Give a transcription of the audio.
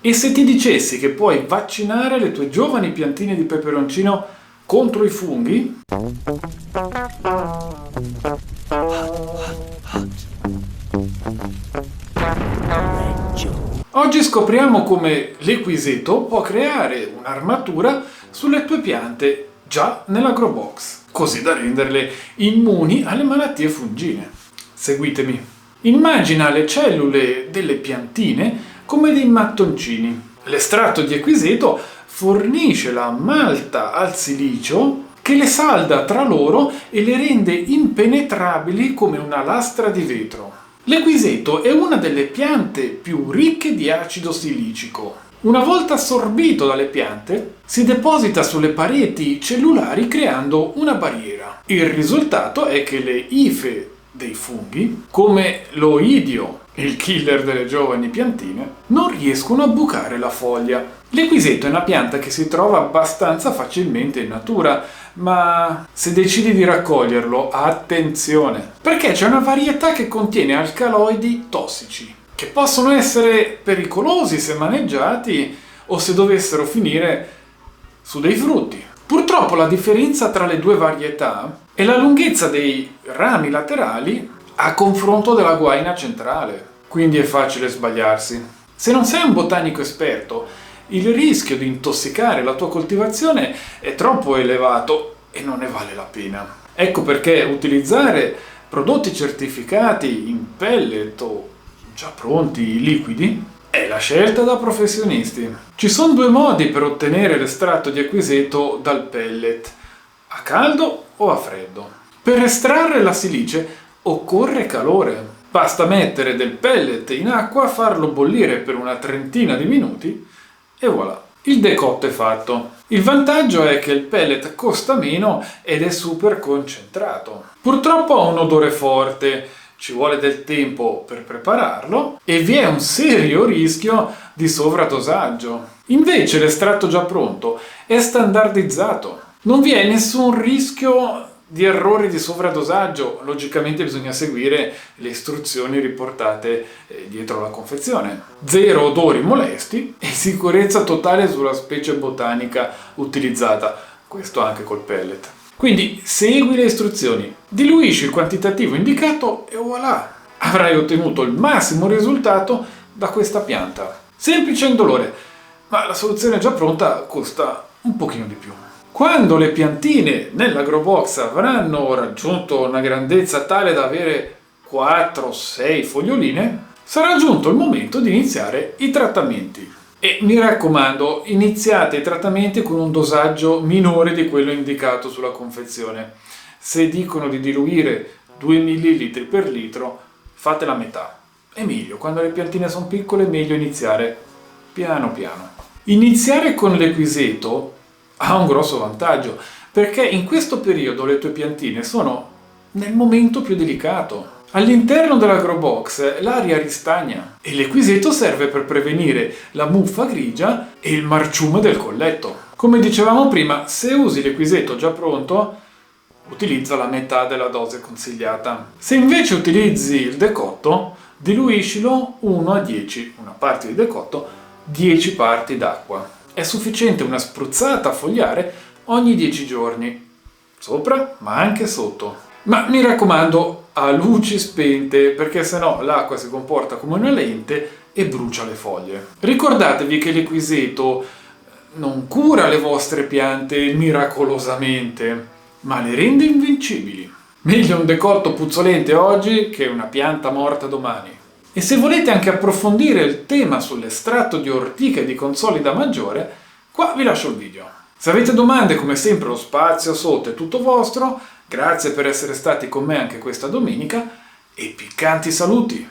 E se ti dicessi che puoi vaccinare le tue giovani piantine di peperoncino contro i funghi? Oggi scopriamo come l'Equiseto può creare un'armatura sulle tue piante già nell'agrobox, così da renderle immuni alle malattie fungine. Seguitemi. Immagina le cellule delle piantine come dei mattoncini. L'estratto di Equiseto fornisce la malta al silicio che le salda tra loro e le rende impenetrabili come una lastra di vetro. L'Equiseto è una delle piante più ricche di acido silicico. Una volta assorbito dalle piante, si deposita sulle pareti cellulari creando una barriera. Il risultato è che le ife dei funghi, come l'oidio, il killer delle giovani piantine, non riescono a bucare la foglia. L'Equiseto è una pianta che si trova abbastanza facilmente in natura, ma se decidi di raccoglierlo, attenzione, perché c'è una varietà che contiene alcaloidi tossici, che possono essere pericolosi se maneggiati o se dovessero finire su dei frutti. Purtroppo la differenza tra le due varietà è la lunghezza dei rami laterali a confronto della guaina centrale, quindi è facile sbagliarsi. Se non sei un botanico esperto, il rischio di intossicare la tua coltivazione è troppo elevato e non ne vale la pena. Ecco perché utilizzare prodotti certificati in pellet o già pronti liquidi è la scelta da professionisti. Ci sono due modi per ottenere l'estratto di Equiseto dal pellet: a caldo o a freddo. Per estrarre la silice occorre calore. Basta mettere del pellet in acqua, farlo bollire per una trentina di minuti e voilà, il decotto è fatto. Il vantaggio è che il pellet costa meno ed è super concentrato. Purtroppo ha un odore forte, ci vuole del tempo per prepararlo e vi è un serio rischio di sovradosaggio. Invece l'estratto già pronto è standardizzato. Non vi è nessun rischio di errori di sovradosaggio, logicamente bisogna seguire le istruzioni riportate dietro la confezione. Zero odori molesti e sicurezza totale sulla specie botanica utilizzata, questo anche col pellet. Quindi segui le istruzioni, diluisci il quantitativo indicato e voilà! Avrai ottenuto il massimo risultato da questa pianta. Semplice e indolore, ma la soluzione già pronta costa un pochino di più. Quando le piantine nell'agrobox avranno raggiunto una grandezza tale da avere 4-6 foglioline, sarà giunto il momento di iniziare i trattamenti. E mi raccomando, iniziate i trattamenti con un dosaggio minore di quello indicato sulla confezione. Se dicono di diluire 2 ml per litro, fate la metà. È meglio, quando le piantine sono piccole è meglio iniziare piano piano. Iniziare con l'Equiseto ha un grosso vantaggio, perché in questo periodo le tue piantine sono nel momento più delicato. All'interno dell'agrobox l'aria ristagna e l'Equiseto serve per prevenire la muffa grigia e il marciume del colletto. Come dicevamo prima, se usi l'Equiseto già pronto, utilizza la metà della dose consigliata. Se invece utilizzi il decotto, diluiscilo 1 a 10, una parte di decotto, 10 parti d'acqua. È sufficiente una spruzzata fogliare ogni 10 giorni, sopra ma anche sotto. Ma mi raccomando, a luci spente, perché sennò l'acqua si comporta come una lente e brucia le foglie. Ricordatevi che l'Equiseto non cura le vostre piante miracolosamente, ma le rende invincibili. Meglio un decotto puzzolente oggi che una pianta morta domani. E se volete anche approfondire il tema sull'estratto di ortica e di consolida maggiore, qua vi lascio il video. Se avete domande, come sempre lo spazio sotto è tutto vostro. Grazie per essere stati con me anche questa domenica e piccanti saluti!